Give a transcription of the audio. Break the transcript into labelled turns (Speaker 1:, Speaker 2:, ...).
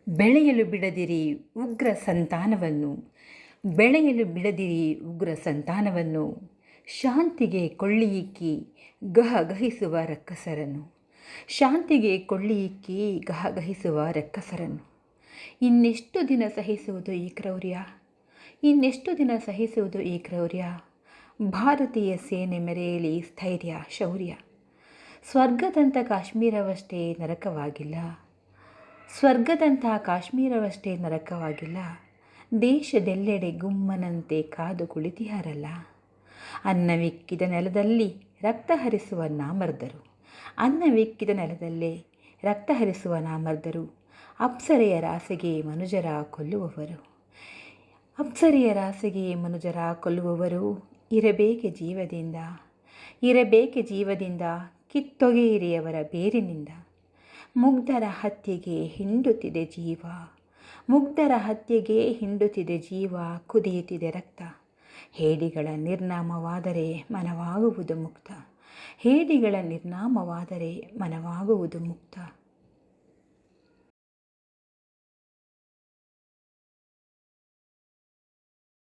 Speaker 1: ಬೆಳೆಯಲು ಬಿಡದಿರಿ ಉಗ್ರ ಸಂತಾನವನ್ನು, ಬೆಳೆಯಲು ಬಿಡದಿರಿ ಉಗ್ರ ಸಂತಾನವನ್ನು, ಶಾಂತಿಗೆ ಕೊಳ್ಳಿಯಿಕ್ಕಿ ಗಹಗಹಿಸುವ ರಕ್ಕಸರನ್ನು, ಶಾಂತಿಗೆ ಕೊಳ್ಳಿಯಿಕ್ಕಿ ಗಹಗಹಿಸುವ ರಕ್ಕಸರನ್ನು. ಇನ್ನೆಷ್ಟು ದಿನ ಸಹಿಸುವುದು ಈ ಕ್ರೌರ್ಯ, ಇನ್ನೆಷ್ಟು ದಿನ ಸಹಿಸುವುದು ಈ ಕ್ರೌರ್ಯ. ಭಾರತೀಯ ಸೇನೆ ಮೆರೆಯಲಿ ಸ್ಥೈರ್ಯ ಶೌರ್ಯ. ಸ್ವರ್ಗದಂಥ ಕಾಶ್ಮೀರವಷ್ಟೇ ನರಕವಾಗಿಲ್ಲ, ಸ್ವರ್ಗದಂಥ ಕಾಶ್ಮೀರವಷ್ಟೇ ನರಕವಾಗಿಲ್ಲ. ದೇಶದೆಲ್ಲೆಡೆ ಗುಮ್ಮನಂತೆ ಕಾದು ಕುಳಿತಿಯಾರಲ್ಲ. ಅನ್ನವಿಕ್ಕಿದ ನೆಲದಲ್ಲಿ ರಕ್ತ ಹರಿಸುವ ನಾಮರ್ದರು, ಅನ್ನವಿಕ್ಕಿದ ನೆಲದಲ್ಲೇ ರಕ್ತ ಹರಿಸುವ ನಾಮರ್ದರು. ಅಪ್ಸರೆಯರ ಆಸೆಗೆ ಮನುಜರ ಕೊಲ್ಲುವವರು, ಅಪ್ಸರೆಯರ ಆಸೆಗೆ ಮನುಜರ ಕೊಲ್ಲುವವರು. ಇರಬೇಕೆ ಜೀವದಿಂದ, ಇರಬೇಕೆ ಜೀವದಿಂದ, ಕಿತ್ತೊಗೆಯಿರಿ ಅವರ ಬೇರಿನಿಂದ. ಮುಗ್ಧರ ಹತ್ಯೆಗೆ ಹಿಂಡುತ್ತಿದೆ ಜೀವ, ಮುಗ್ಧರ ಹತ್ಯೆಗೆ ಹಿಂಡುತ್ತಿದೆ ಜೀವ, ಕುದಿಯುತ್ತಿದೆ ರಕ್ತ. ಹೇಡಿಗಳ ನಿರ್ನಾಮವಾದರೆ ಮನವಾಗುವುದು ಮುಕ್ತ, ಹೇಡಿಗಳ ನಿರ್ನಾಮವಾದರೆ ಮನವಾಗುವುದು ಮುಕ್ತ.